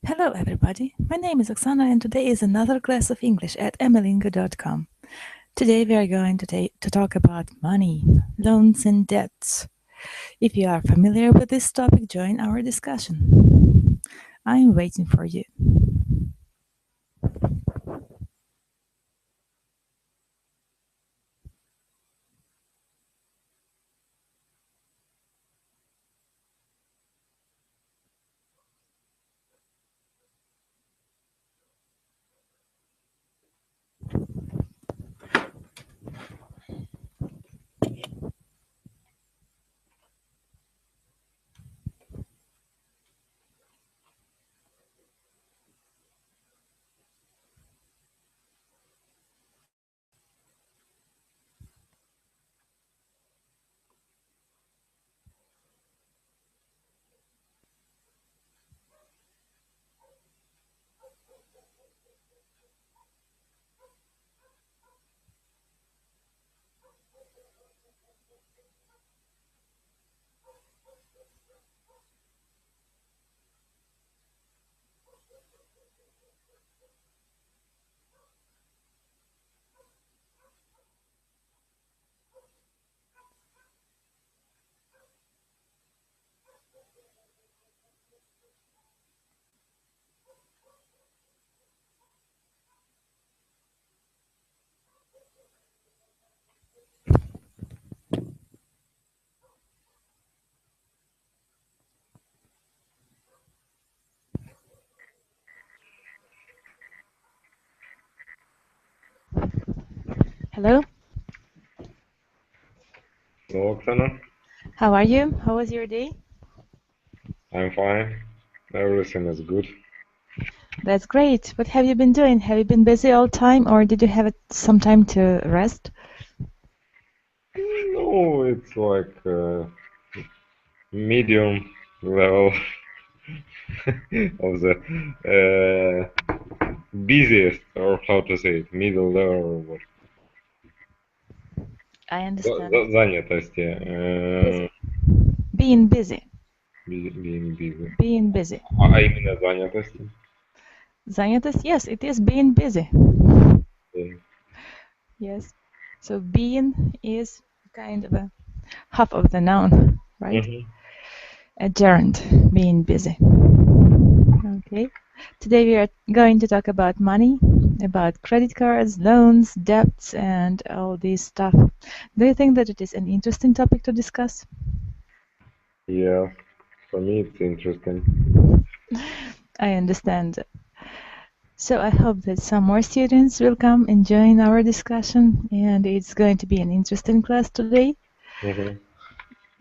Hello everybody, my name is Oksana and today is another class of English at amilingo.com. Today we are going to talk about money, loans and debts. If you are familiar with this topic, join our discussion. I am waiting for you. Hello, Hello, Oksana. how are you? How was your day? I'm fine. Everything is good. That's great. What have you been doing? Have you been busy all the time or did you have some time to rest? No, it's like medium level of the busiest, or how to say it, middle level or what? I understand. Занятости. Busy. Being busy. Being busy. Being busy. А именно занятости? Занятость, yes, it is being busy. Yeah. Yes. So being is kind of a half of the noun, right? A gerund, being busy. Okay. Today we are going to talk about money, about credit cards, loans, debts, and all this stuff. Do you think that it is an interesting topic to discuss? Yeah, for me it's interesting. I understand. So I hope that some more students will come and join our discussion, and it's going to be an interesting class today.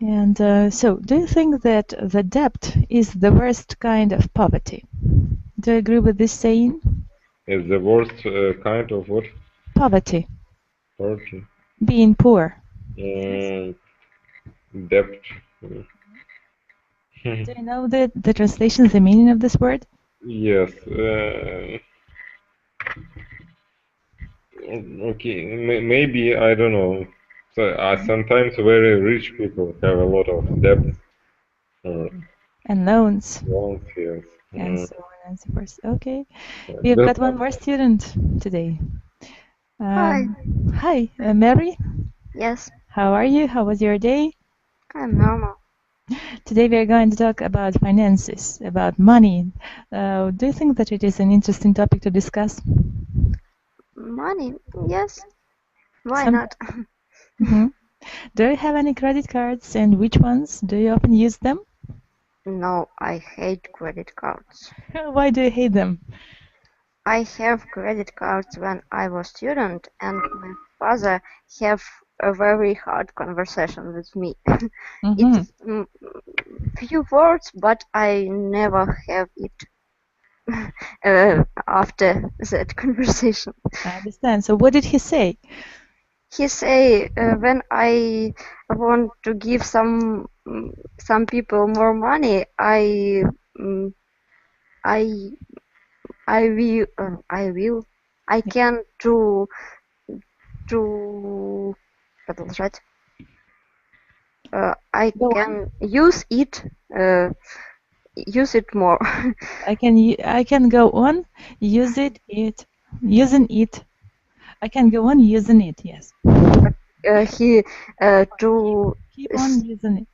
And so, do you think that the debt is the worst kind of poverty? Do you agree with this saying? It's the worst kind of what? Poverty, Poverty. being poor. Debt. Do you know the translation, the meaning of this word? Yes. Okay. Maybe I don't know. So sometimes very rich people have a lot of debts. And loans. Loans, yes. And so on and so forth. Okay. We've got one more student today. Hi. Hi, Mary. Yes, How are you? How was your day? I'm normal. Today we are going to talk about finances, about money. Do you think that it is an interesting topic to discuss? Money? Yes. Why Some- not? Do you have any credit cards and which ones? Do you often use them? No, I hate credit cards. Why do you hate them? I have credit cards when I was student and my father have a very hard conversation with me. It's few words, but I never have it after that conversation. I understand. So what did he say? He say when I want to give some people more money, I can to продолжать. I Go can use it use it more. I can go on using it. I can go on using it. Yes. He Keep on using it.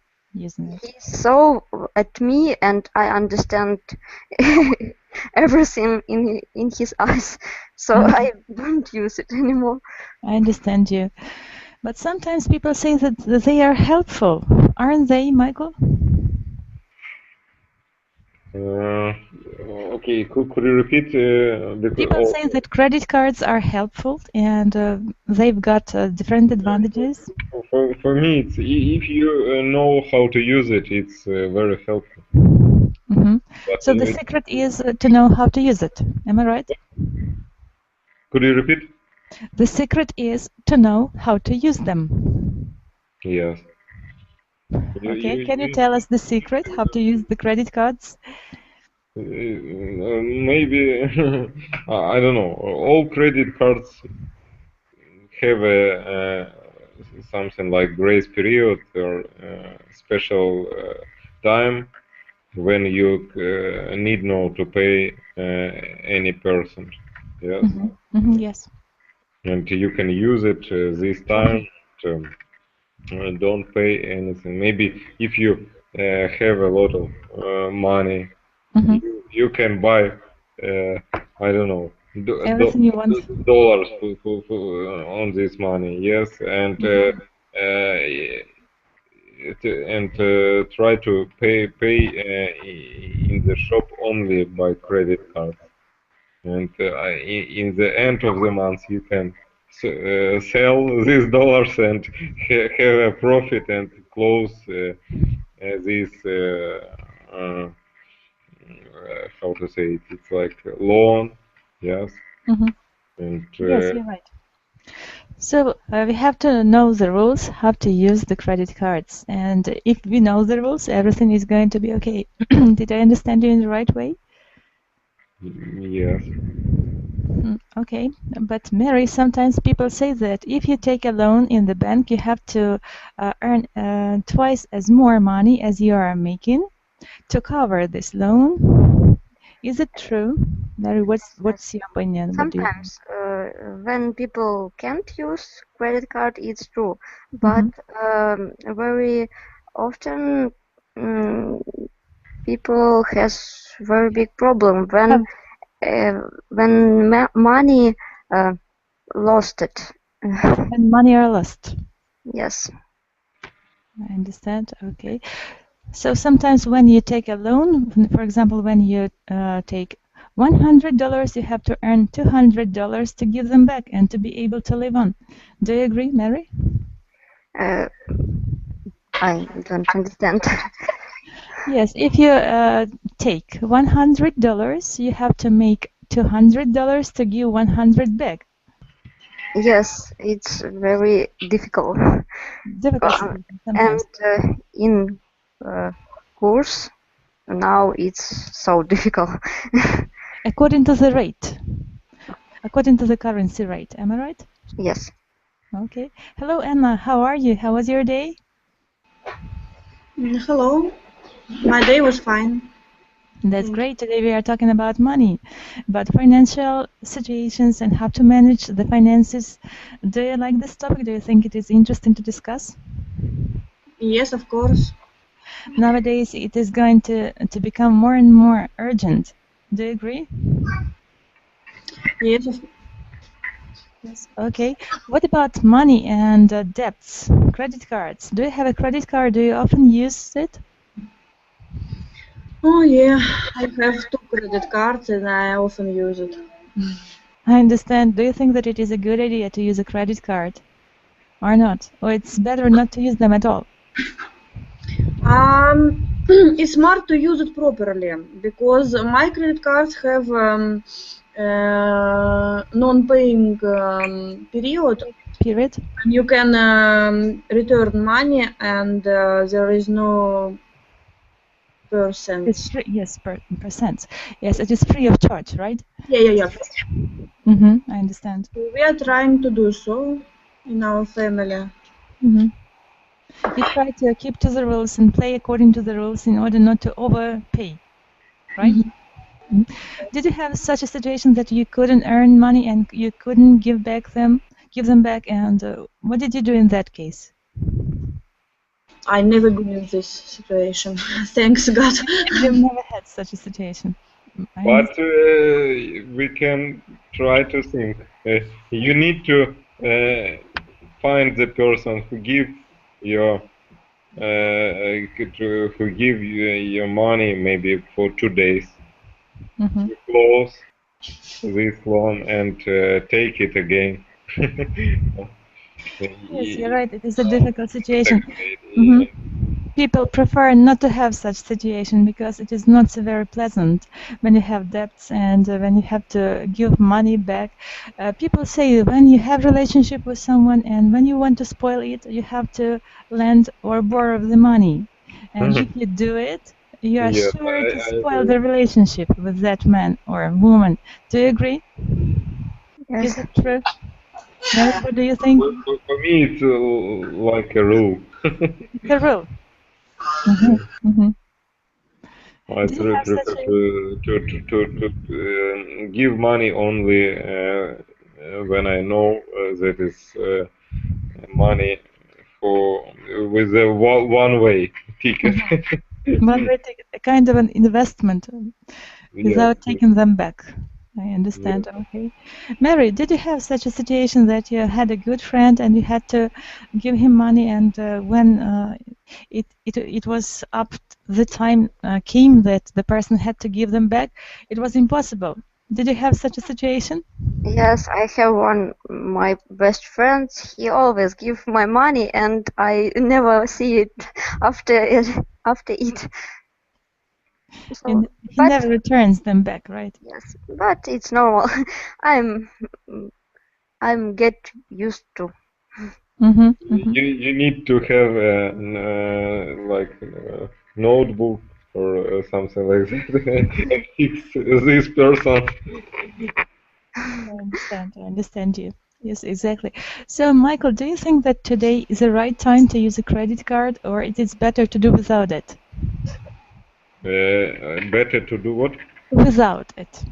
He saw at me, and I understand everything in his eyes, so I don't use it anymore. I understand you, but sometimes people say that they are helpful, aren't they, Michael? Okay, could you repeat? People say that credit cards are helpful and they've got different advantages. For me, it's if you know how to use it, it's very helpful. So the secret is to know how to use it. Am I right? Could you repeat? The secret is to know how to use them. Yes. Okay, can you tell us the secret, how to use the credit cards? Maybe, I don't know, all credit cards have something like grace period or special time when you need not to pay any percent. Yes. Yes. And you can use it this time to don't pay anything. Maybe if you have a lot of money, you can buy I don't know everything you want. dollars on this money. Yes, and try to pay in the shop only by credit card. And in the end of the month, you can sell these dollars and have a profit and close this how to say it? It's like a loan, yes. And yes, you're right. So we have to know the rules, how to use the credit cards, and if we know the rules, everything is going to be okay. Did I understand you in the right way? Yes. Okay, but Mary, sometimes people say that if you take a loan in the bank, you have to earn twice as more money as you are making to cover this loan. Is it true? Mary, what's your opinion? Sometimes when people can't use credit card, it's true, but very often people has very big problem when money lost it. When money are lost. Yes. I understand. Okay. So sometimes when you take a loan, for example, when you take $100, you have to earn $200 to give them back and to be able to live on. Do you agree, Mary? I don't understand. Yes, if you take $100, you have to make $200 to give 100 back. Yes, it's very difficult. Sometimes. And in course, now it's so difficult. According to the rate. According to the currency rate. Am I right? Yes. Okay. Hello, Emma. How are you? How was your day? Hello. My day was fine. That's great. Today we are talking about money, about financial situations and how to manage the finances. Do you like this topic? Do you think it is interesting to discuss? Yes, of course. Nowadays it is going to become more and more urgent. Do you agree? Yes. Yes. Okay. What about money and debts? Credit cards. Do you have a credit card? Do you often use it? Oh yeah, I have 2 credit cards and I often use it. I understand. Do you think that it is a good idea to use a credit card or not? Or it's better not to use them at all? It's smart to use it properly because my credit cards have non-paying period. And you can return money and there is no percent. It's free, yes, percent. Yes, it is free of charge, right? Yeah. I understand. We are trying to do so in our family. You try to keep to the rules and play according to the rules in order not to overpay. right? Did you have such a situation that you couldn't earn money and you couldn't give them back, and what did you do in that case? I never been in this situation. Thanks God. You've never had such a situation. But we can try to think. You need to find the person who give your who give you your money maybe for 2 days. To close this loan and take it again. Yes, you're right. It is a difficult situation. People prefer not to have such situation because it is not so very pleasant when you have debts and when you have to give money back. People say when you have relationship with someone and when you want to spoil it, you have to lend or borrow the money. And if you do it, you are sure to spoil the relationship with that man or woman. Do you agree? Yes. Is it true? Yes, what do you think? For me, it's like a rule. It's a rule. I prefer to give money only when I know that is money for with a one-way ticket. One-way ticket, a kind of an investment without taking them back. I understand. Okay. Mary, did you have such a situation that you had a good friend and you had to give him money, and when it was up, the time came that the person had to give them back, it was impossible. Did you have such a situation? Yes, I have one. My best friend. He always give my money, and I never see it after it. So, And he never returns them back, right? Yes, but it's normal. I'm get used to. You need to have a notebook or something like that and fix this person. I understand you. Yes, exactly. So, Michael, do you think that today is the right time to use a credit card, or it is better to do without it? Better to do what? Without it.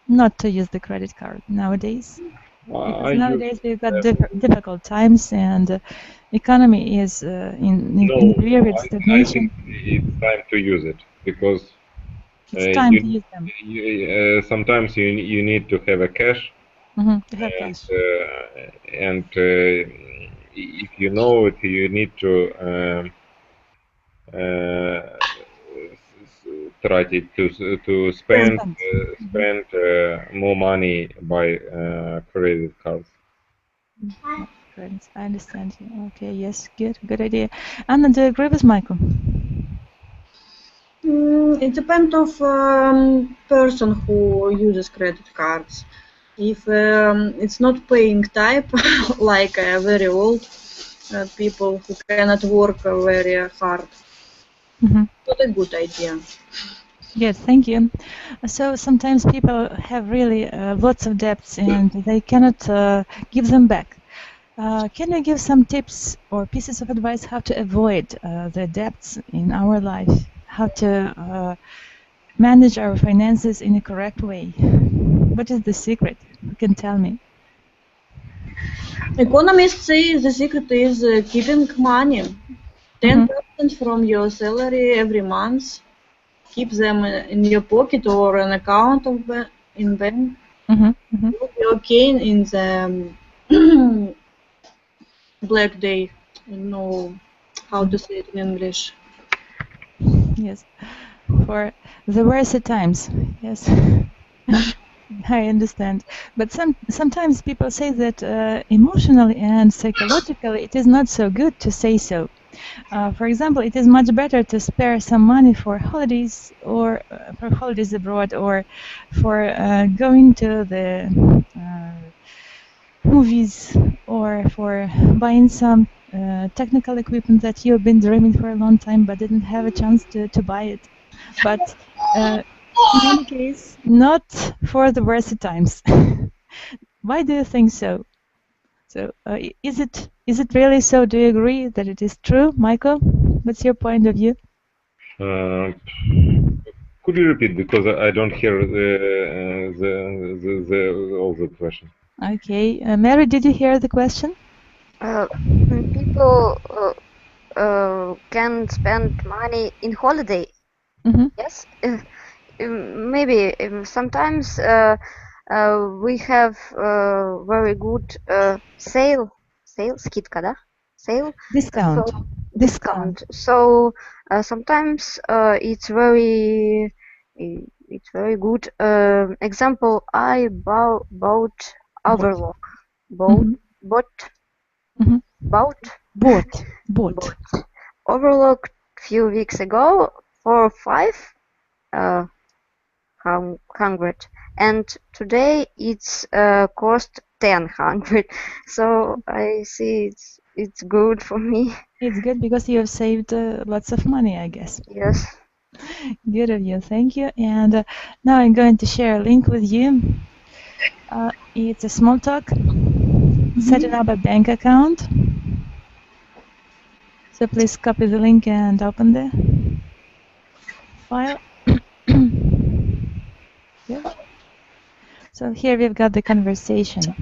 Not to use the credit card nowadays. Because nowadays we've got difficult times and economy is in period stagnation. I think it's time to use it because it's time to use them. Sometimes you need to have a cash. To have cash. And if you know it, you need to try to spend more money by credit cards. I understand you. Okay, yes, good idea. Anna, do you agree with Michael? It depends of person who uses credit cards. If it's not paying type, like very old people who cannot work very hard, not a good idea. Good, thank you. So sometimes people have really lots of debts and they cannot give them back. Can you give some tips or pieces of advice how to avoid the debts in our life? How to manage our finances in a correct way? What is the secret? You can tell me. Economists say the secret is keeping money. 10% from your salary every month. Keep them in your pocket or an account in bank. You'll be okay in the black day. I don't know how to say it in English. Yes, for the worst times. Yes, I understand. But sometimes people say that emotionally and psychologically it is not so good to say so. For example, it is much better to spare some money for holidays or for holidays abroad or for going to the movies or for buying some technical equipment that you've been dreaming for a long time but didn't have a chance to buy it. But in any case, not for the worst times. Why do you think so? So is it really so? Do you agree that it is true, Michael? What's your point of view? Could you repeat, because I don't hear all the question. Okay, Mary, did you hear the question? People can spend money in holiday. Yes, maybe sometimes we have very good sale, скидка, да? Sale, Discount. so, discount. So sometimes it's very good. Example, I bought overlock. Bought overlock few weeks ago for 500, and today it's cost 1,000. So I see it's good for me. It's good because you have saved lots of money, I guess. Yes. Good of you, thank you. And now I'm going to share a link with you. It's a small talk, setting up a bank account. So please copy the link and open the file. Good. So here we've got the conversation.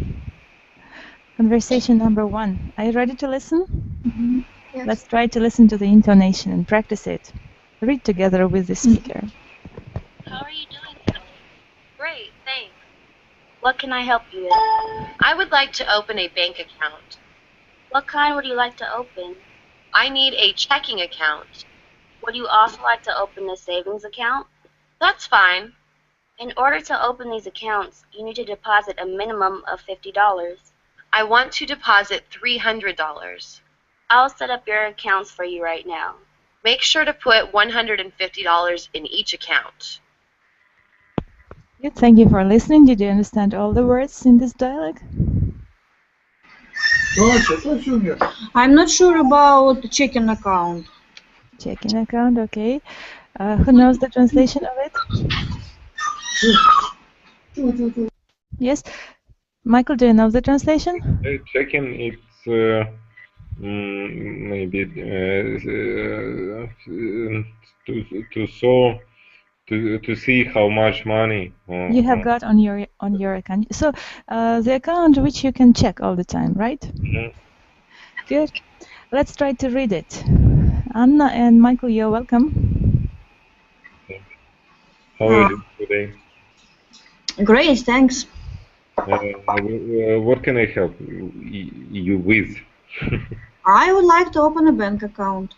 Conversation number 1. Are you ready to listen? Yes. Let's try to listen to the intonation and practice it. Read together with the speaker. How are you doing today? Great, thanks. What can I help you with? I would like to open a bank account. What kind would you like to open? I need a checking account. Would you also like to open a savings account? That's fine. In order to open these accounts, you need to deposit a minimum of $50. I want to deposit $300. I'll set up your accounts for you right now. Make sure to put $150 in each account. Good, thank you for listening. Did you understand all the words in this dialogue? I'm not sure about checking account. Checking account, okay. Who knows the translation of it? Yes. Michael, do you know the translation? Checking, it's maybe to see how much money you have got on your account. So the account which you can check all the time, right? Good. Let's try to read it. Anna and Michael, you're welcome. How are you doing today? Great, thanks. What can I help you with? I would like to open a bank account.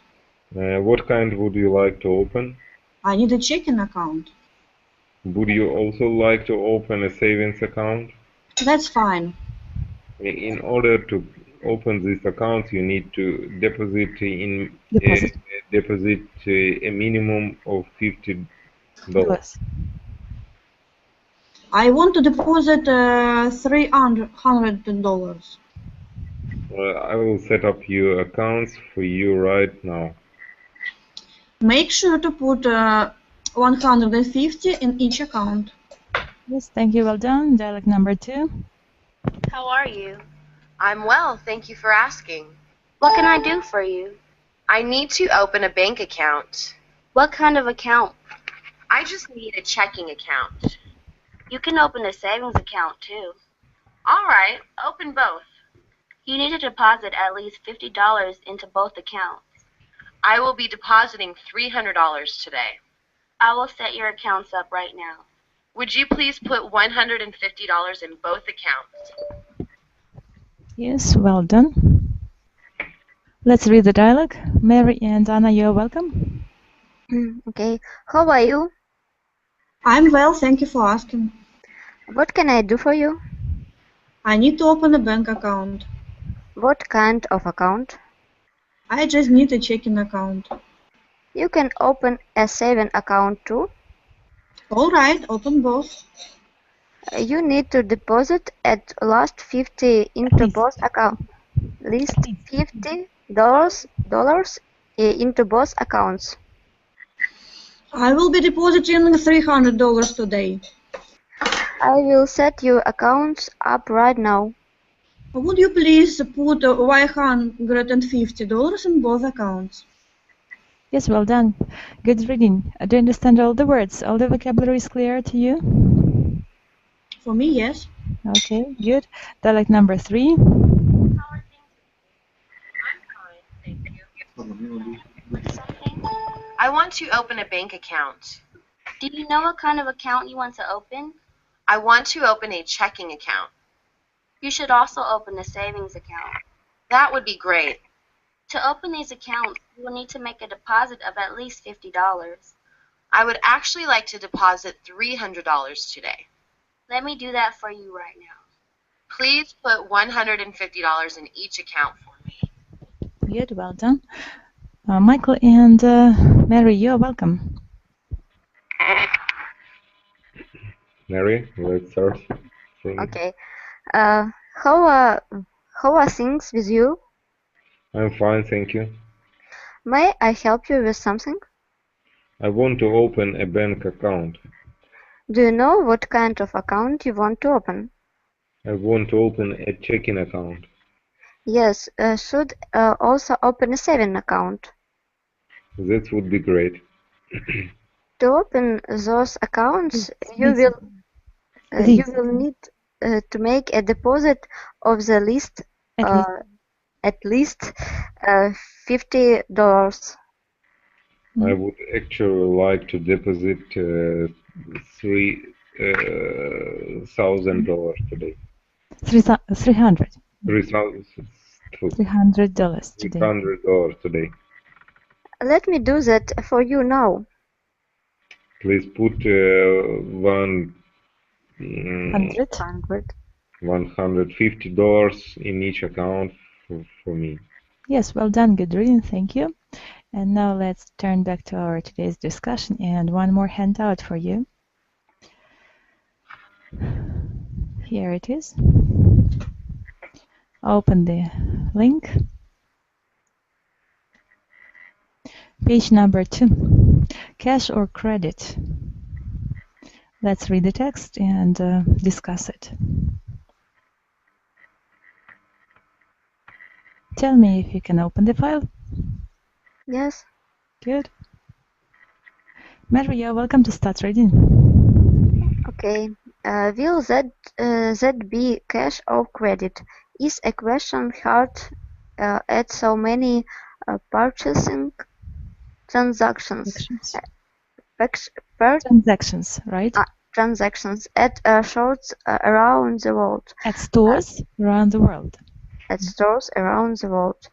What kind would you like to open? I need a checking account. Would you also like to open a savings account? That's fine. In order to open this account, you need to deposit a minimum of $50. I want to deposit $300. I will set up your accounts for you right now. Make sure to put 150 in each account. Yes, thank you. Well done. Dialogue number 2. How are you? I'm well, thank you for asking. What can I do for you? I need to open a bank account. What kind of account? I just need a checking account. You can open a savings account too. All right, open both. You need to deposit at least $50 into both accounts. I will be depositing $300 today. I will set your accounts up right now. Would you please put $150 in both accounts? Yes, well done. Let's read the dialogue. Mary and Anna, you're welcome. Okay. How are you? I'm well, thank you for asking. What can I do for you? I need to open a bank account. What kind of account? I just need a checking account. You can open a saving account too. All right, open both. You need to deposit at least 50 into both accounts. Least $50 into both accounts. I will be depositing $300 today. I will set your accounts up right now. Would you please put $150 in both accounts? Yes, well done. Good reading. Do you understand all the words? All the vocabulary is clear to you? For me, yes. Okay, good. Dialect number 3. I want to open a bank account. Do you know what kind of account you want to open? I want to open a checking account. You should also open a savings account. That would be great. To open these accounts, you will need to make a deposit of at least $50. I would actually like to deposit $300 today. Let me do that for you right now. Please put $150 in each account for me. Good, well done. Michael and Mary, you're welcome. Mary, let's start. Okay. How are things with you? I'm fine, thank you. May I help you with something? I want to open a bank account. Do you know what kind of account you want to open? I want to open a checking account. Yes, should also open a saving account. That would be great. To open those accounts, you will need to make a deposit of the least at least $50. I would actually like to deposit $3,000 today. $300. $300 today. $300 today. Let me do that for you now. Please put $150 in each account for me. Yes, well done, good reading, thank you. And now let's turn back to our today's discussion and one more handout for you. Here it is. Open the link. Page number 2. Cash or credit? Let's read the text and discuss it. Tell me if you can open the file. Yes. Good. Mary, you're welcome to start reading. Okay. Will that be cash or credit? Is a question hard at so many purchasing transactions. Transactions, right? Transactions at shops around the world. At stores around the world. At stores around the world.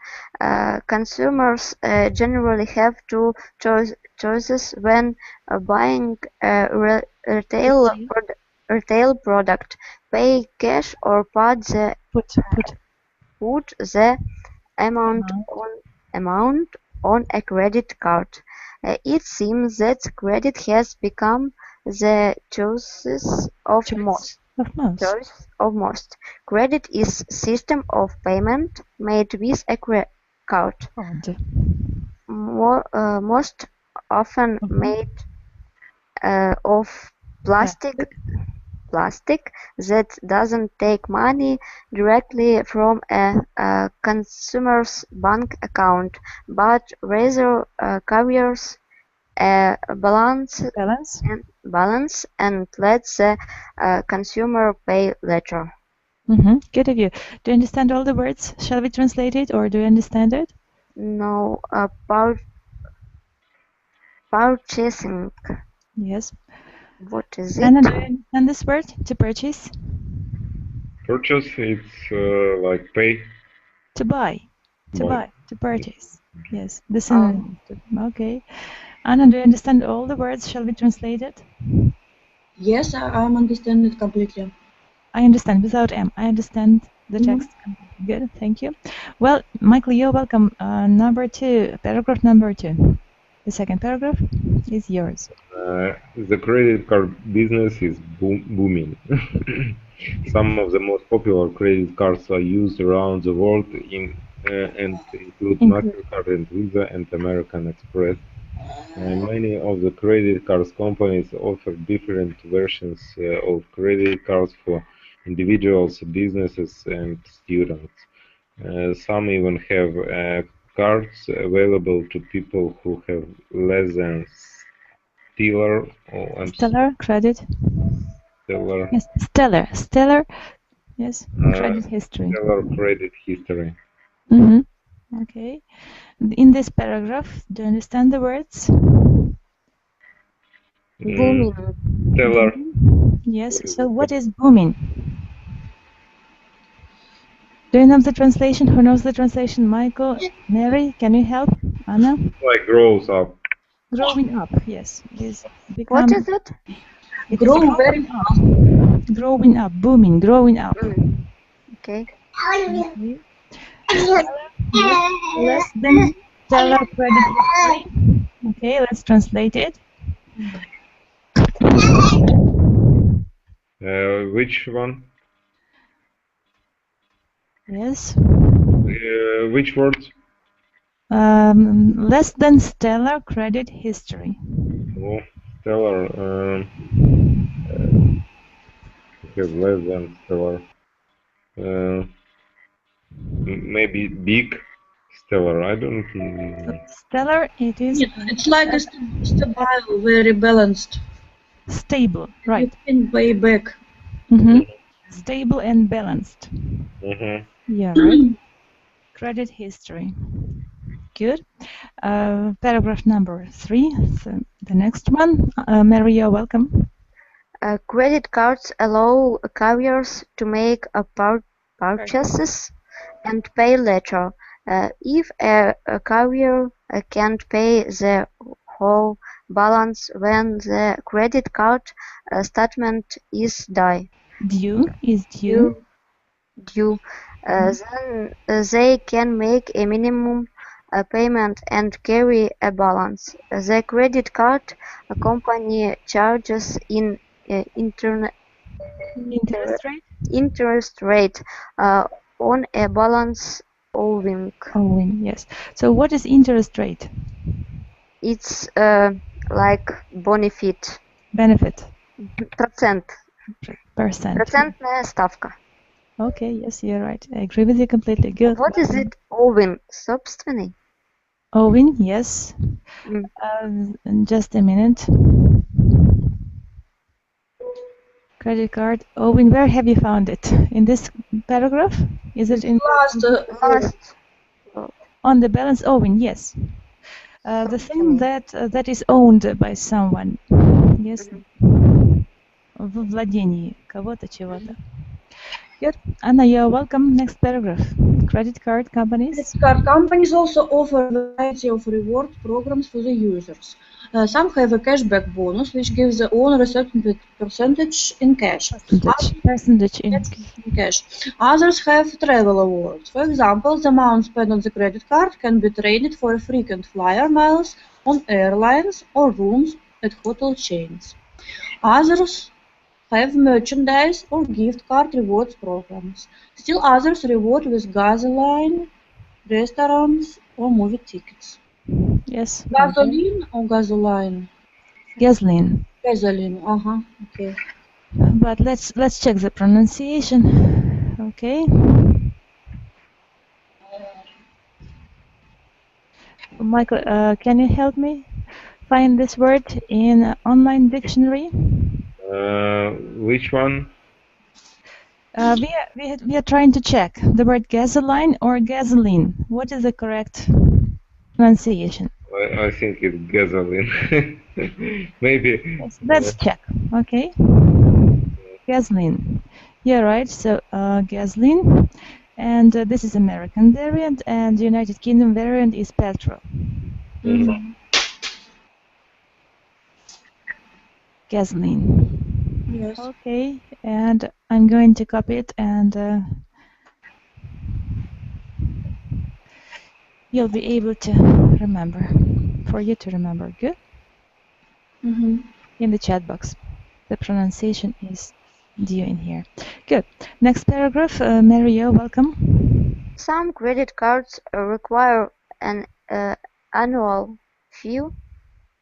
Consumers generally have two choices when buying a retail product: pay cash or put the amount on a credit card. It seems that credit has become the choice of most. Credit is system of payment made with a card. Most often made of plastic that doesn't take money directly from a consumer's bank account, but rather carries a balance and lets the consumer pay later. Good of you. Do you understand all the words? Shall we translate it, or do you understand it? No, purchasing. Yes. What is it? Anna, do you understand this word, to purchase? Purchase, it's like pay. To buy. To purchase. Yes. The synonym. Okay. Anna, do you understand all the words? Shall we translate it? Yes, I understand it completely. I understand without M. I understand the text. Good, thank you. Well, Michael, you're welcome. Number 2, paragraph number 2. The second paragraph is yours. The credit card business is booming. Some of the most popular credit cards are used around the world and include MasterCard and Visa and American Express. Many of the credit cards companies offer different versions of credit cards for individuals, businesses, and students. Some even have cards available to people who have less than stellar credit. Stellar. Yes, stellar. Yes, credit history. Stellar credit history. Okay. In this paragraph, do you understand the words? Booming. Stellar. Yes. So what is booming? Do you know the translation? Who knows the translation? Michael, Mary, can you help? Anna? Like grows up. Growing up, yes. What is it? Grow very fast. Growing up, booming, growing up. Okay. Less than stellar credit history. Okay, let's translate it. Which one? Yes. Which words? Less than stellar credit history. Oh, stellar. Have less than stellar. Maybe big stellar. I don't know. Stellar, it is. Yeah, it's like a stable, very balanced. Stable, right? You can pay back. Stable and balanced. Yeah, right. Credit history. Good. Paragraph number 3. So the next one. Maria, welcome. Credit cards allow carriers to make purchases and pay later. If a carrier can't pay the whole balance when the credit card statement is due, then they can make a minimum payment and carry a balance. The credit card company charges interest rate on a balance owing. Yes. So what is interest rate? It's like benefit. Процент. Процентная ставка. Okay, yes, you're right. I agree with you completely. Good. What is it? Owing. Собственный. Owing, yes. Just a minute. Credit card. Owing, where have you found it? In this paragraph? Is it in last? On the balance owing, yes. The thing that is owned by someone. Yes. В владении кого-то, чего-то. Good. Anna, you're welcome. Next paragraph. Credit card companies. Credit card companies also offer a variety of reward programs for the users. Some have a cashback bonus, which gives the owner a certain percentage in cash. Percentage in cash. Others have travel awards. For example, the amount spent on the credit card can be traded for frequent flyer miles on airlines or rooms at hotel chains. Others have merchandise or gift card rewards programs. Still others reward with gasoline, restaurants, or movie tickets. Yes. Gasoline or gasoline? Gasoline. Gasoline. Okay. But let's check the pronunciation. Okay. Michael, can you help me find this word in online dictionary? Which one? We are trying to check the word gasoline or gasoline. What is the correct pronunciation? I think it's gasoline. Maybe. Let's check. Okay. Gasoline. Yeah, right. So gasoline, and this is American variant, and United Kingdom variant is petrol. Gasoline. Yes. Okay, and I'm going to copy it, and you'll be able to remember. For you to remember, good. In the chat box, the pronunciation is due in here. Good. Next paragraph, Mario, welcome. Some credit cards require an annual fee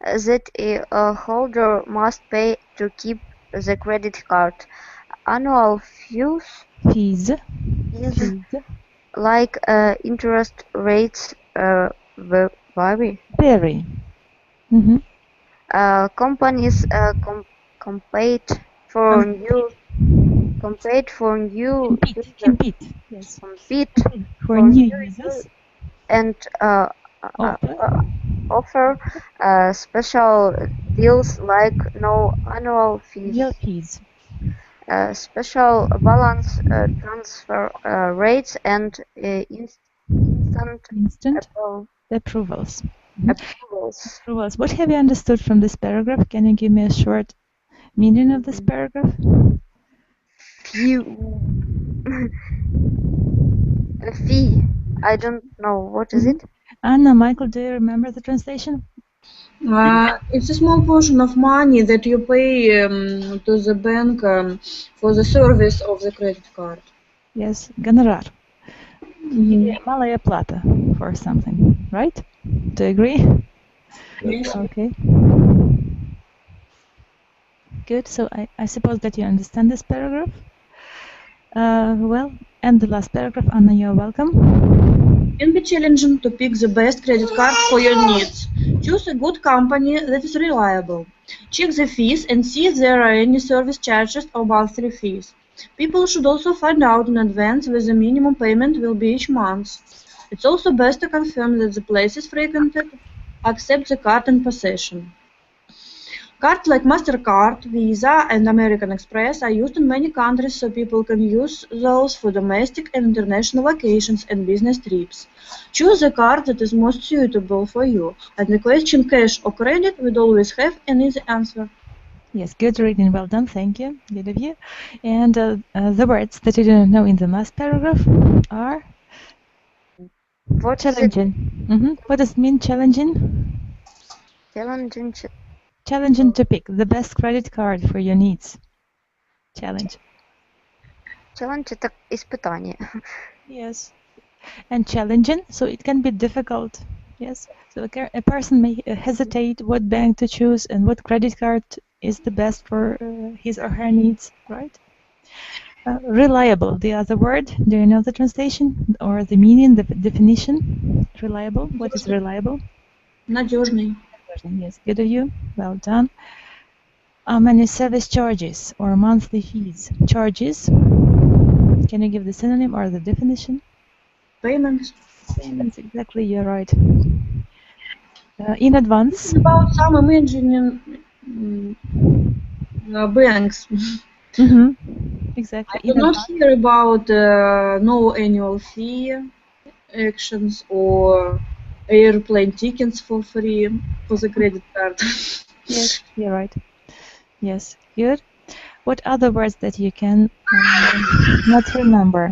that a holder must pay to keep the credit card. Annual fees like interest rates vary. Very. Companies compete for new Compete. Yes. compete For new users. and Offer special deals like no annual fees, real fees. special balance transfer rates, and instant Approvals. approvals. What have you understood from this paragraph? Can you give me a short meaning of this paragraph? A fee. I don't know. What is it? Anna, Michael, do you remember the translation? It's a small portion of money that you pay to the bank for the service of the credit card. Yes, гонорар. Малая плата for something, right? Do you agree? Yes. Okay. Good. So I suppose that you understand this paragraph. Well, and the last paragraph, Anna, you're welcome. It can be challenging to pick the best credit card for your needs. Choose a good company that is reliable. Check the fees and see if there are any service charges or monthly fees. People should also find out in advance where the minimum payment will be each month. It's also best to confirm that the places frequented accept the card in possession. Cards like MasterCard, Visa, and American Express are used in many countries, so people can use those for domestic and international vacations and business trips. Choose the card that is most suitable for you, and the question cash or credit would always have an easy answer. Yes, good reading, well done, thank you, good of you. And the words that you didn't know in the last paragraph are What challenging. What does it mean, challenging? Challenging to pick the best credit card for your needs. Challenge. Challenge это испытание. Yes. And challenging, so it can be difficult. Yes. So a person may hesitate what bank to choose and what credit card is the best for his or her needs, right? Reliable, the other word. Do you know the translation or the meaning, the definition? Reliable. What is reliable? Надежный. Yes, good of you. Well done. How many service charges or monthly fees? Charges. Can you give the synonym or the definition? Payments. Payments, exactly, you're right. In advance. It's about some imagining banks. Exactly. I do not hear about no annual fee actions or airplane tickets for free for the credit card. Yes, you're right. Yes, good. What other words that you can not remember?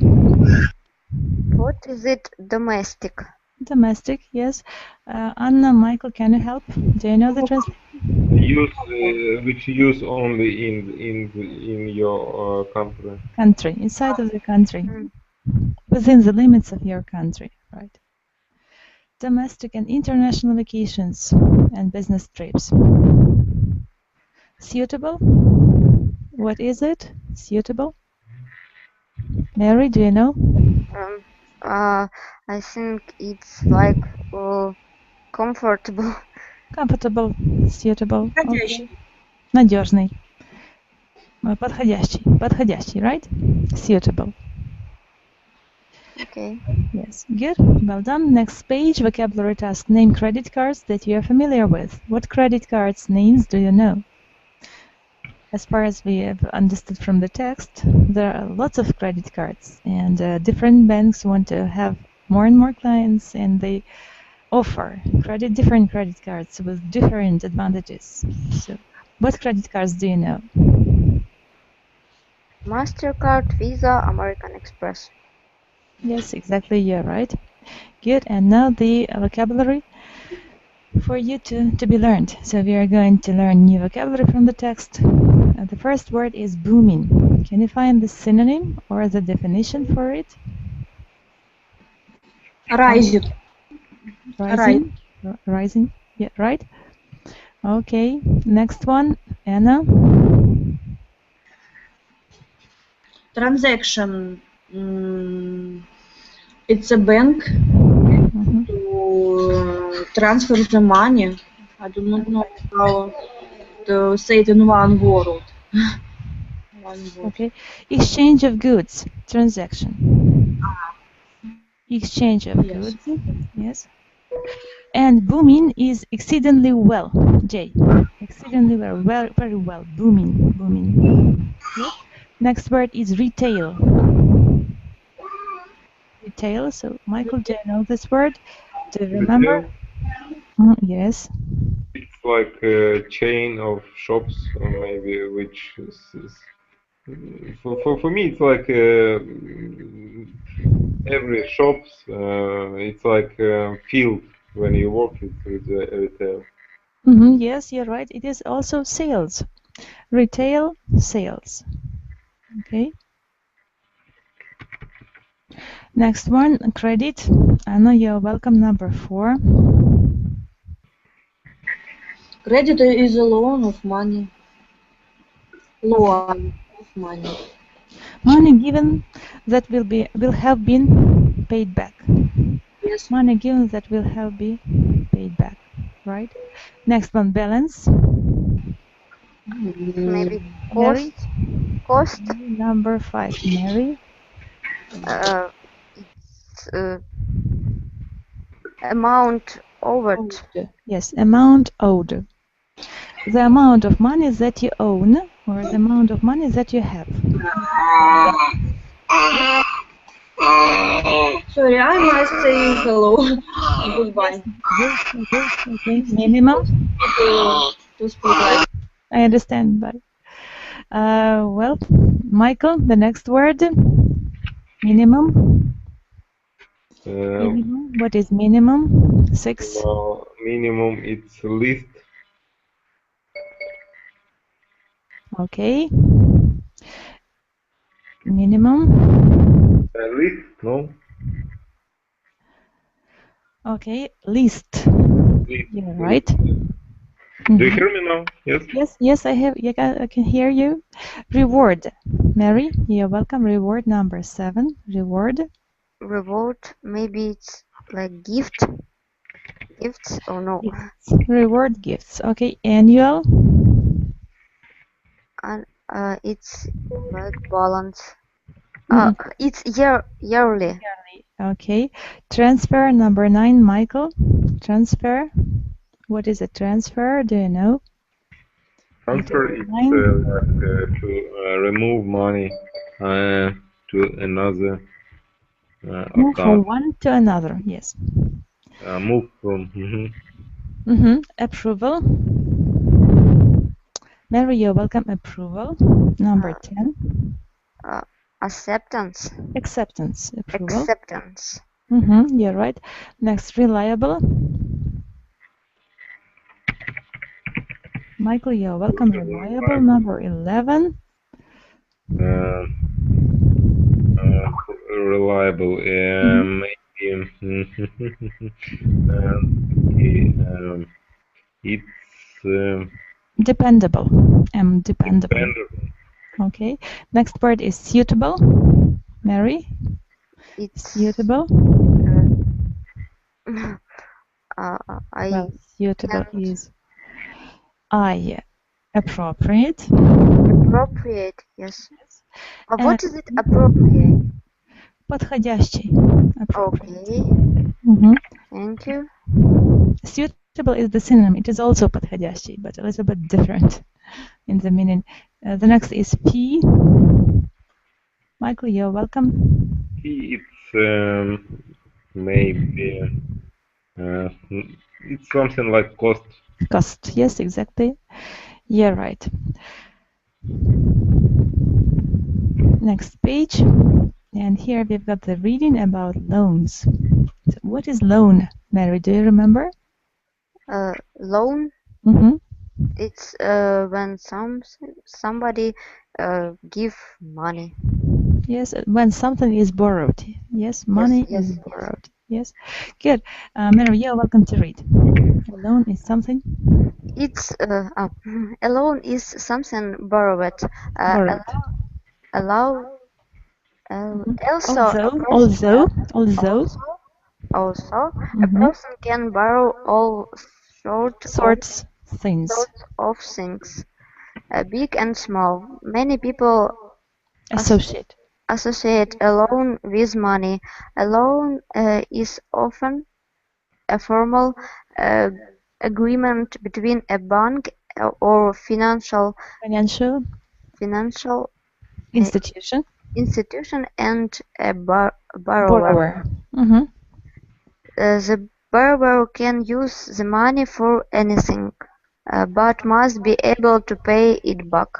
What is it? Domestic. Domestic, yes. Anna, Michael, can you help? Do you know the translation? Which use only in your country. Country, inside of the country, within the limits of your country, right? Domestic and international vacations and business trips. Suitable? What is it? Suitable? Mary, do you know? I think it's like comfortable. Comfortable, suitable. Подходящий. Надежный. Подходящий, right? Suitable. Okay. Yes, good. Well done. Next page, vocabulary task. Name credit cards that you are familiar with. What credit cards names do you know? As far as we have understood from the text, there are lots of credit cards, and different banks want to have more and more clients, and they offer different credit cards with different advantages. So, what credit cards do you know? MasterCard, Visa, American Express. Yes, exactly, you're right. Good, and now the vocabulary for you to be learned. So we are going to learn new vocabulary from the text. The first word is booming. Can you find the synonym or the definition for it? Rising. Rising. Yeah, right. Okay. Next one, Anna. Transaction. It's a bank to transfer the money. I do not know how to say it in one word. Okay. Exchange of goods, transaction. Exchange of goods, yes. And booming is exceedingly well, J. Exceedingly well, very well, booming. Yes. Next word is retail. Retail, so Michael, do you know this word? Do you remember? Yes. It's like a chain of shops, or maybe which is for me it's like every shops. It's like a field when you work with retail. Yes, you're right. It is also sales. Retail sales. Okay. Next one, credit. Anna, you're welcome. Number 4. Credit is a loan of money. Loan of money. Money given that will have been paid back. Yes. Money given that will have been paid back. Right. Next one, balance. Maybe Mary? cost. Number 5, Mary. It's amount owed. Yes, amount owed. The amount of money that you own or the amount of money that you have. Sorry, I must say hello. Goodbye. Okay. Minimum. To speak like. I understand, but well, Michael, the next word. Minimum. Minimum. What is minimum? 6. Well, minimum it's least. Okay. Minimum. Least, no? Okay, least. Least. You're right. Do you hear me now? Yes. Yes, I can hear you. Reward. Mary, you're welcome. Reward number 7. Reward. Reward. Maybe it's like gifts or no? Reward gifts. Okay, annual. And it's like balance. It's yearly. Okay. Transfer number 9, Michael. Transfer. What is a transfer? Do you know? Transfer is to remove money to another Move account. from one to another. Yes. Move from. Approval. Mary, you're welcome. Approval. Number 10. Acceptance. Acceptance. Approval. Acceptance. You're right. Next, reliable. Michael, you're welcome. Reliable. Number 11. Reliable. Maybe. It's dependable. Dependable. Okay. Next word is suitable. Mary. It's suitable. Suitable is appropriate. Appropriate, yes. What is it? Appropriate. Подходящий. Okay. Thank you. Suitable is the synonym. It is also подходящий, but a little bit different in the meaning. The next is P. Michael, you're welcome. P, it's maybe it's something like cost. Cost, yes, exactly. You're right. Next page. And here we've got the reading about loans. So what is loan, Mary? Do you remember? Loan. It's when somebody give money. Yes, when something is borrowed. Yes, money is borrowed. Yes, good. Mary, you're welcome to read. A loan is something. It's a loan is something borrowed. Also Also, a person can borrow all sorts of things, big and small. Many people associate a loan with money. A loan is often a formal agreement between a bank or financial institution and a borrower. The borrower can use the money for anything, but must be able to pay it back.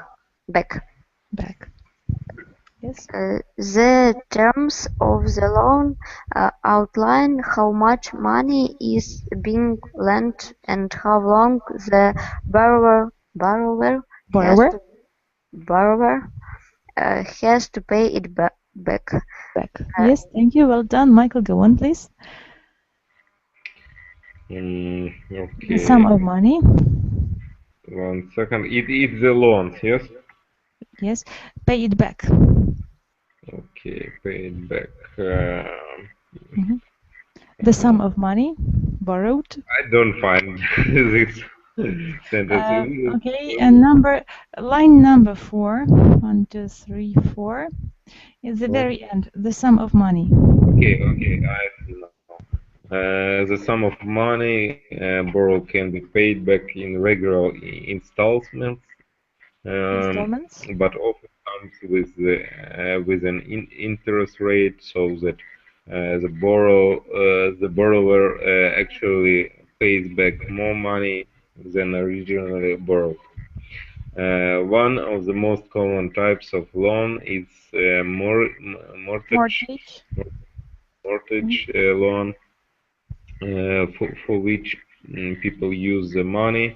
Yes. The terms of the loan outline how much money is being lent and how long the borrower has to pay it back. Yes, thank you. Well done, Michael. Go on, please. Okay. The sum of money. 1 second. It's the loans, yes? Yes. Pay it back. Okay, pay it back. The sum of money borrowed. I don't find this sentence. Okay, and line number 4. 1, 2, 3, 4. Is the very end. The sum of money. Okay, I see now. The sum of money borrowed can be paid back in regular installments, but often comes with an interest rate, so that the borrower actually pays back more money than originally borrowed. One of the most common types of loan is mortgage loan, for which people use the money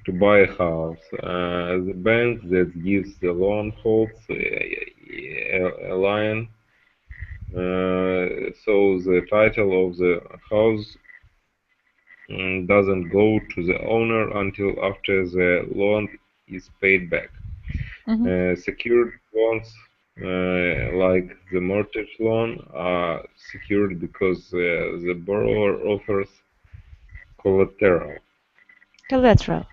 to buy a house. The bank that gives the loan holds a line, so the title of the house doesn't go to the owner until after the loan is paid back. Secured loans, like the mortgage loan, are secured because the borrower offers collateral. Collateral,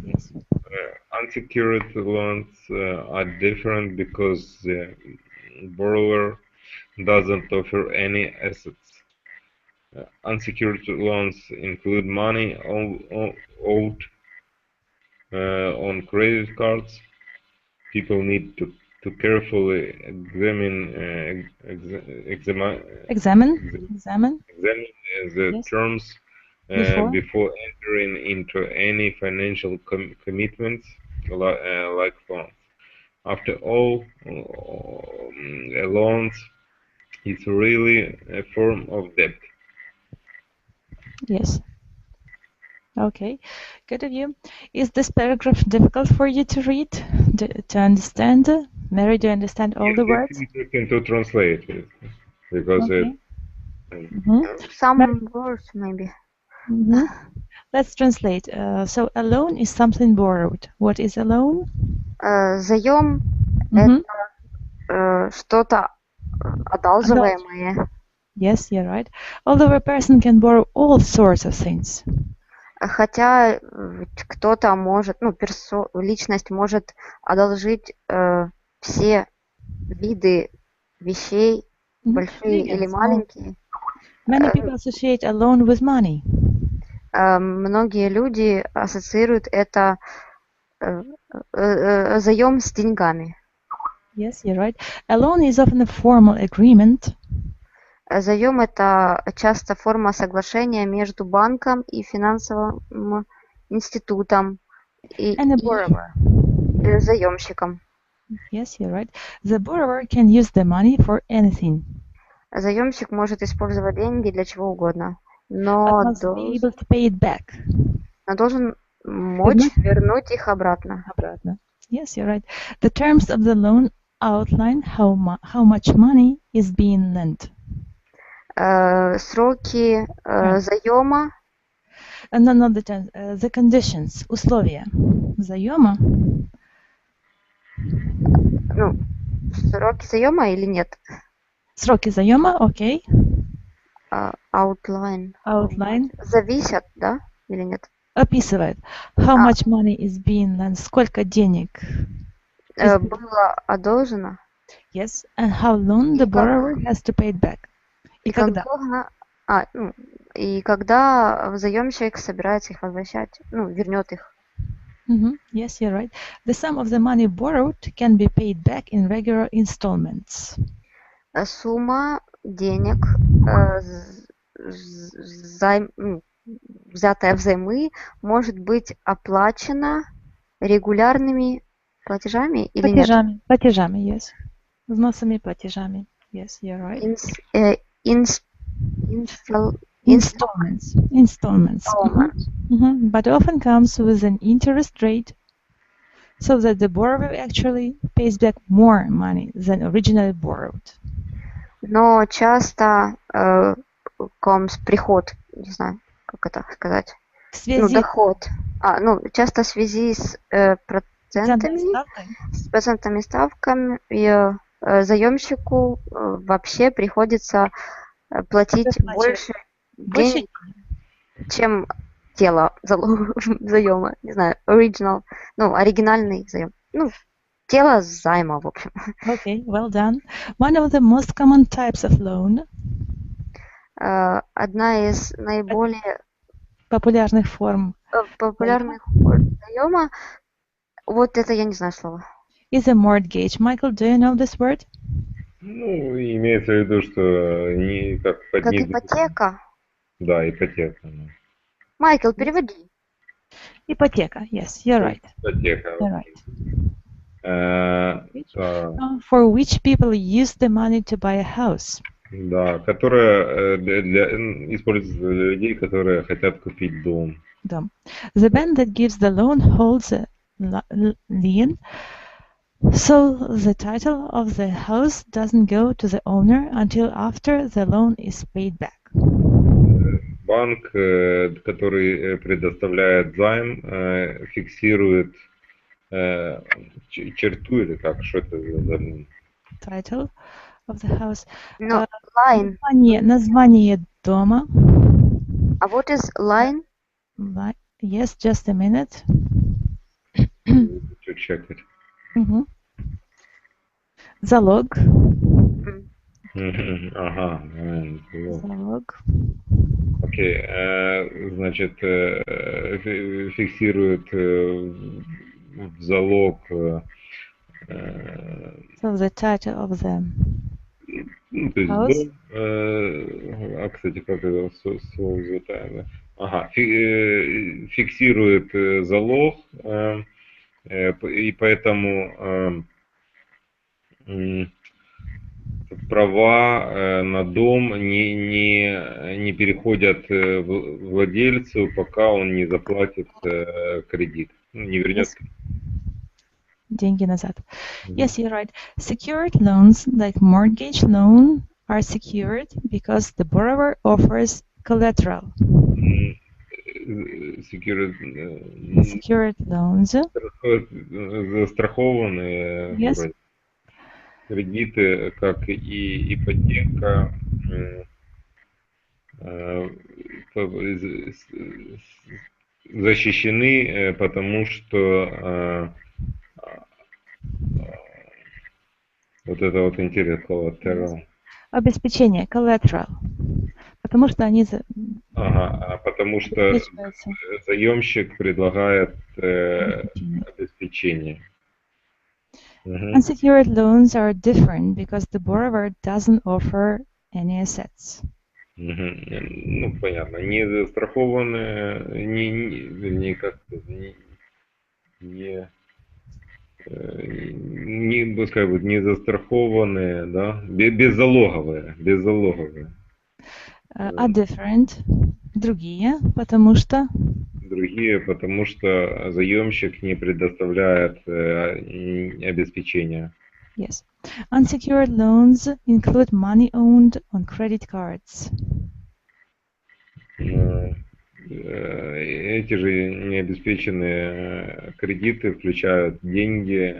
yes. Unsecured loans are different because the borrower doesn't offer any assets. Unsecured loans include money owed on credit cards. People need to carefully examine the terms before entering into any financial commitments like loans. After all, loans is really a form of debt. Yes. Okay, good of you. Is this paragraph difficult for you to read, to understand? Mary, do you understand all the words? It's interesting to translate it, because some words maybe. Let's translate. So a loan is something borrowed. What is a loan? Заем это что-то одалживаемое. Yes, you're right. Although a person can borrow all sorts of things. Хотя кто-то может, личность может одолжить все виды вещей, большие или маленькие. Many people associate a loan with money. Многие люди ассоциируют это заем с деньгами. Yes, you're right. A loan is often a formal agreement. Заем это часто форма соглашения между банком и финансовым институтом и заемщиком. Yes, you're right. The borrower can use the money for anything. Заемщик может использовать деньги для чего угодно, но должен мочь вернуть их обратно. Yes, you're right. The terms of the loan outline how much money is being lent. Сроки заема. No, the conditions, условия заема. Сроки заема или нет? Сроки заема, окей. Outline. Outline. Зависят, да? Или нет? Описывает. How much money is being lent? Сколько денег? Было одолжено. Yes. And how long the borrower has to pay it back? И как когда? долго, и когда заемщик собирается их возвращать, вернет их. Yes, you're right. The sum of the money borrowed can be paid back in regular installments. Сумма денег, взятая взаймы, может быть оплачена регулярными платежами или нет? Платежами, yes. Взносами, платежами. Yes, you're right. Installments. But often comes with an interest rate, so that the borrower actually pays back more money than originally borrowed. Но часто приход, не знаю, как это сказать, доход. Часто в связи с процентными ставками заемщику вообще приходится платить больше денег, чем тело заема, не знаю, оригинальный заем. Тело займа, в общем. Okay, well done. One of the most common types of loan. Одна из наиболее популярных форм заема, вот это я не знаю слова. Is a mortgage. Michael, do you know this word? Имеется в виду, что не как под как ипотека. Да, ипотека. Майкл, переводи. Ипотека, yes, you're right. Ипотека. You're right. For which people use the money to buy a house. Да, которая используется для людей, которые хотят купить дом. Дом. The bank that gives the loan holds a lien, so the title of the house doesn't go to the owner until after the loan is paid back. Банк, который предоставляет займ, фиксирует черту или как, что это за Title of the house. Line. Название дома. What is line? Yes, just a minute. To check it. Залог. Ага. Залог. Окей. Значит, фиксирует в залог. So the title of the house. Кстати, как это слово звучит? Ага. Фиксирует залог, и поэтому права на дом не переходят владельцу, пока он не заплатит кредит, не вернет деньги назад. Yes, you're right. Secured loans, like mortgage loan, are secured because the borrower offers collateral. Secured loans. Застрахованные. Yes. Кредиты, как и ипотека, защищены, потому что вот это вот интересно, collateral. Обеспечение, collateral. Потому что они... потому что заемщик предлагает обеспечение. Unsecured loans are different because the borrower doesn't offer any assets. Понятно. Не застрахованные, не застрахованные, да, беззалоговые. Are different. Другие, потому что заемщик не предоставляет обеспечения. Yes. Unsecured loans include money owned on credit cards. Эти же необеспеченные кредиты включают деньги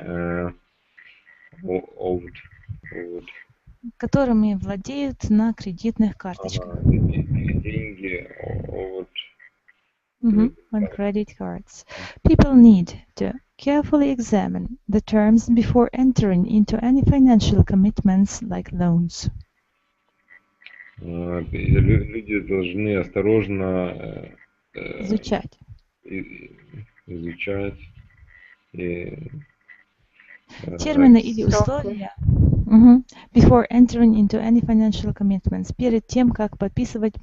которыми владеют на кредитных карточках. Деньги от On credit cards. People need to carefully examine the terms before entering into any financial commitments like loans. Люди должны осторожно Изучать. изучать Термины или условия before entering into any financial commitments, перед тем, как подписывать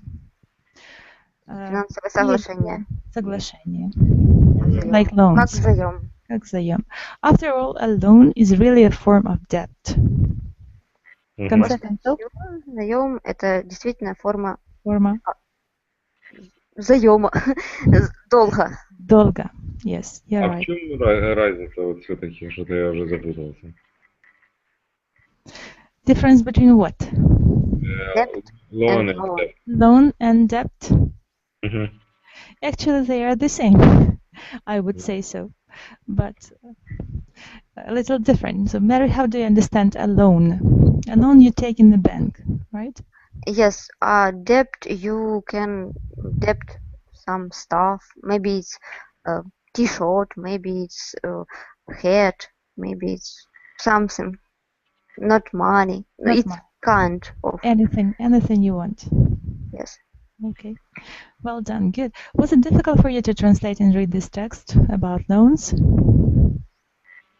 финансовое соглашение. Соглашение. Заем. Like loans. Как заем. Как заем. After all, a loan is really a form of debt. В конце концов, заем – это действительно форма заема, долга. Долга. Yes, you're right. В чем разница вот все-таки, что-то я уже запутался? Difference between what? Loan and debt. Loan and debt? Actually, they are the same. I would say so, but a little different. So, Mary, how do you understand a loan? A loan you take in the bank, right? Yes, debt, you can debt some stuff. Maybe it's a t-shirt, maybe it's a hat, maybe it's something. Not money. Not it's money. kind of. Anything you want. Yes. Okay. Well done. Good. Was it difficult for you to translate and read this text about loans?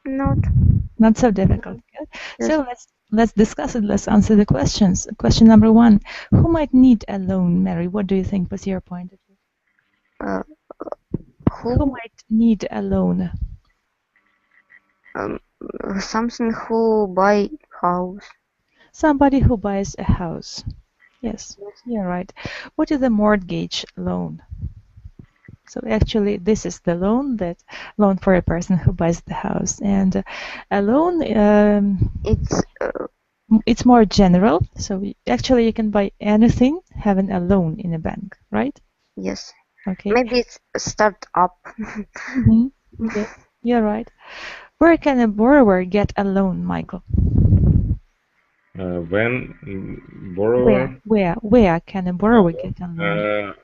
Not so difficult. Good. Yes. So let's discuss it. Let's answer the questions. Question number 1. Who might need a loan, Mary? What do you think was your point of view? Who might need a loan? Something who buy house. Somebody who buys a house. Yes, you're right. What is a mortgage loan? So actually, this is the loan for a person who buys the house, and a loan. It's more general. So actually, you can buy anything having a loan in a bank, right? Yes. Okay. Maybe it's a startup. Okay. You're right. Where can a borrower get a loan, Michael? When borrower. Where can a borrower get a loan?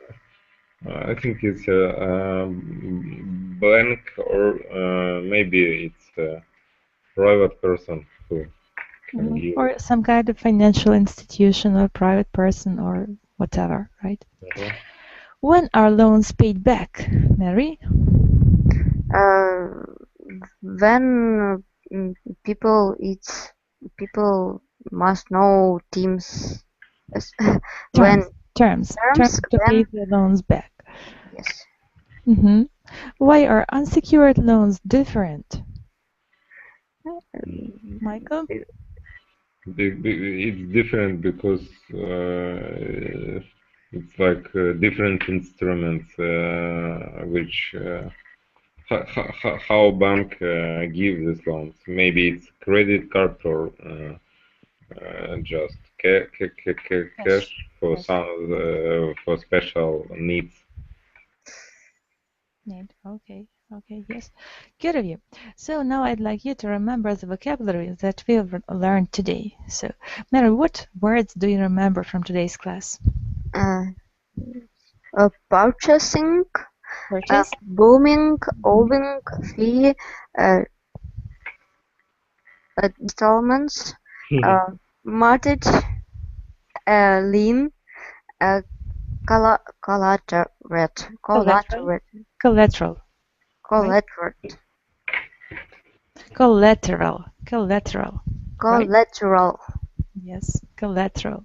I think it's a bank, or maybe it's a private person who can give. Or some kind of financial institution or private person or whatever, right? When are loans paid back, Mary? When people must know terms to pay the loans back. Yes. Why are unsecured loans different? Michael? It's different because it's like different instruments which how bank give these loans. Maybe it's credit card or just cash for some for special needs. Okay, yes. Good of you. So now I'd like you to remember the vocabulary that we've learned today. So, Mary, what words do you remember from today's class? Purchasing, Purchase, booming, owing, fee, installments, mortgage, lien, collateral. Yes, collateral.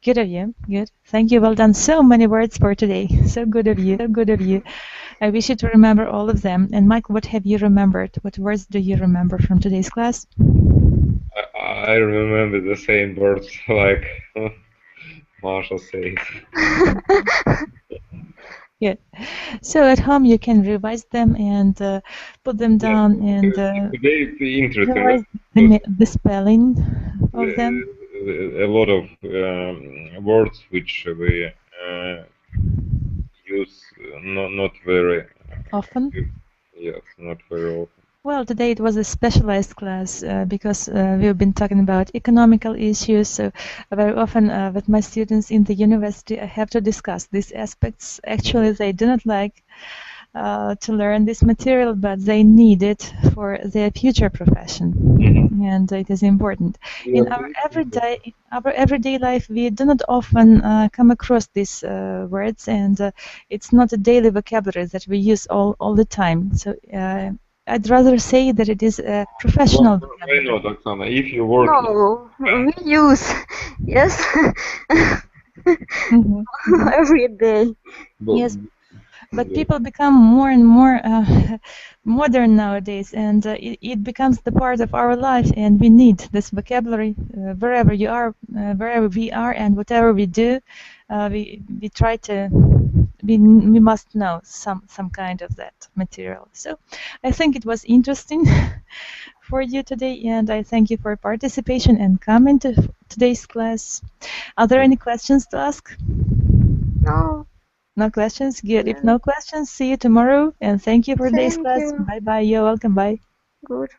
Good of you. Good. Thank you. Well done. So many words for today. So good of you. So good of you. I wish you to remember all of them. And Mike, what have you remembered? What words do you remember from today's class? I remember the same words like Marshall says. Good. So at home you can revise them and put them down and today it's interesting. Revise the spelling of them. A lot of words which we use not very often. Yes, not very often. Well, today it was a specialized class because we've been talking about economical issues. So very often with my students in the university, I have to discuss these aspects. Actually, they do not like to learn this material, but they need it for their future profession, and it is important. In our everyday life, we do not often come across these words, and it's not a daily vocabulary that we use all the time. So I'd rather say that it is a professional vocabulary. Why not, Oksana? If you work... No, we use, yes, every day. Yes, but people become more and more modern nowadays, and it becomes the part of our life, and we need this vocabulary wherever you are, wherever we are, and whatever we do. We try to we must know some kind of that material. So I think it was interesting for you today, and I thank you for participation and coming to today's class. Are there any questions to ask? No. No questions? Good. If no questions, see you tomorrow, and thank you for today's Thank class. you. Bye bye. You're welcome. Bye. Good.